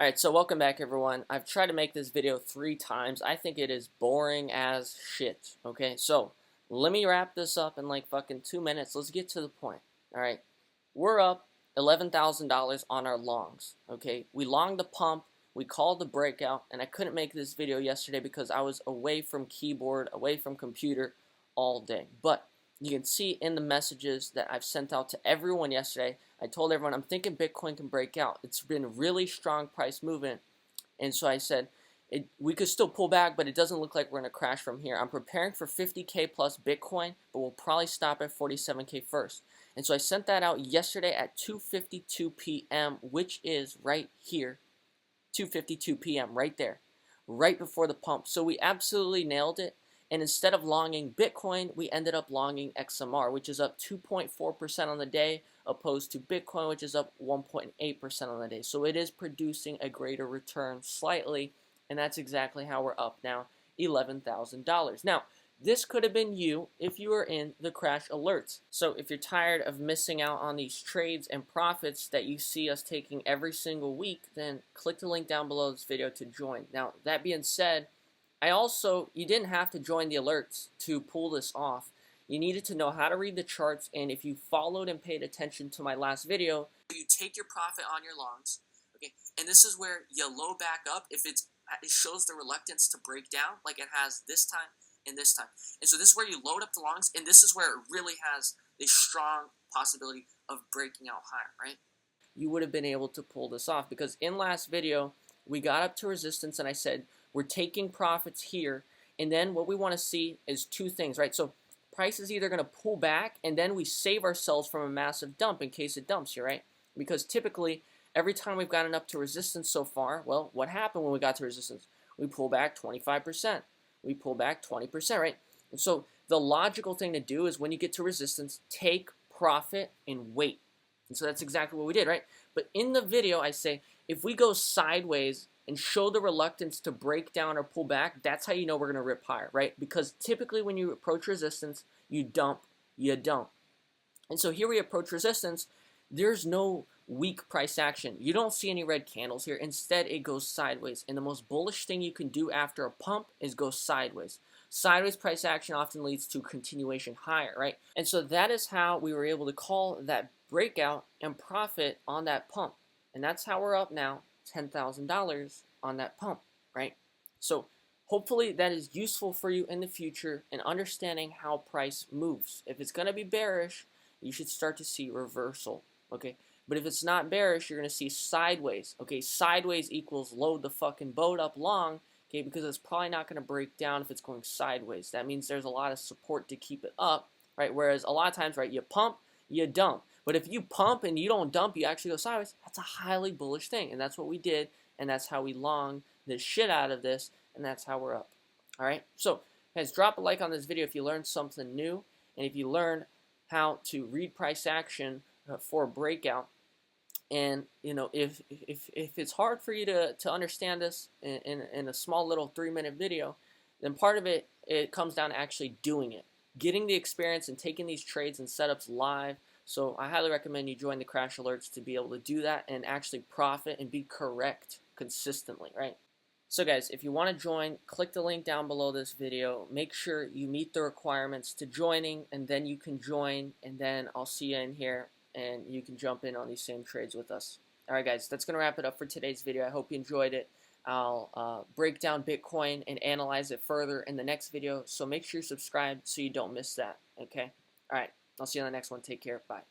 Alright, so welcome back everyone. I've tried to make this video 3 times. I think it is boring as shit. Okay, so let me wrap this up in like fucking 2 minutes. Let's get to the point. Alright, we're up $11,000 on our longs. Okay, we longed the pump, we called the breakout, and I couldn't make this video yesterday because I was away from keyboard, away from computer all day. But you can see in the messages that I've sent out to everyone yesterday, I told everyone I'm thinking Bitcoin can break out. It's been really strong price movement. And so I said, we could still pull back, but it doesn't look like we're going to crash from here. I'm preparing for 50K plus Bitcoin, but we'll probably stop at 47K first. And so I sent that out yesterday at 2:52 p.m., which is right here, 2:52 p.m., right there, right before the pump. So we absolutely nailed it. And instead of longing Bitcoin, we ended up longing XMR, which is up 2.4% on the day, opposed to Bitcoin, which is up 1.8% on the day. So it is producing a greater return slightly, and that's exactly how we're up now, $11,000. Now, this could have been you if you were in the crash alerts. So if you're tired of missing out on these trades and profits that you see us taking every single week, then click the link down below this video to join. Now, that being said, you didn't have to join the alerts to pull this off. You needed to know how to read the charts, and if you followed and paid attention to my last video, you take your profit on your longs, okay? And this is where you load back up if it shows the reluctance to break down, like it has this time and this time. And so this is where you load up the longs, and this is where it really has a strong possibility of breaking out higher, right? You would have been able to pull this off because in last video, we got up to resistance, and I said, we're taking profits here, and then what we want to see is two things, right? So price is either going to pull back, and then we save ourselves from a massive dump in case it dumps here, right? Because typically, every time we've gotten up to resistance so far, well, what happened when we got to resistance? We pull back 25%. We pull back 20%, right? And so the logical thing to do is when you get to resistance, take profit and wait. And so that's exactly what we did, right? But in the video, I say, if we go sideways and show the reluctance to break down or pull back, that's how you know we're going to rip higher, right? Because typically when you approach resistance, you dump, you don't. And so here we approach resistance, there's no weak price action. You don't see any red candles here. Instead, it goes sideways. And the most bullish thing you can do after a pump is go sideways. Sideways price action often leads to continuation higher, right? And so that is how we were able to call that breakout and profit on that pump. And that's how we're up now, $10,000 on that pump, right? So hopefully that is useful for you in the future in understanding how price moves. If it's going to be bearish, you should start to see reversal, okay? But if it's not bearish, you're going to see sideways, okay? Sideways equals load the fucking boat up long, okay? Because it's probably not going to break down if it's going sideways. That means there's a lot of support to keep it up, right? Whereas a lot of times, right, you pump, you dump. But if you pump and you don't dump, you actually go sideways, that's a highly bullish thing. And that's what we did, and that's how we long the shit out of this, and that's how we're up. All right? So, guys, drop a like on this video if you learned something new, and if you learn how to read price action for a breakout. And, you know, if it's hard for you to understand this in a small little 3-minute video, then part of it comes down to actually doing it. Getting the experience and taking these trades and setups live. So I highly recommend you join the crash alerts to be able to do that and actually profit and be correct consistently, right? So guys, if you want to join, click the link down below this video. Make sure you meet the requirements to joining, and then you can join, and then I'll see you in here, and you can jump in on these same trades with us. All right, guys, that's going to wrap it up for today's video. I hope you enjoyed it. I'll break down Bitcoin and analyze it further in the next video, so make sure you subscribe so you don't miss that, okay? All right. I'll see you on the next one. Take care. Bye.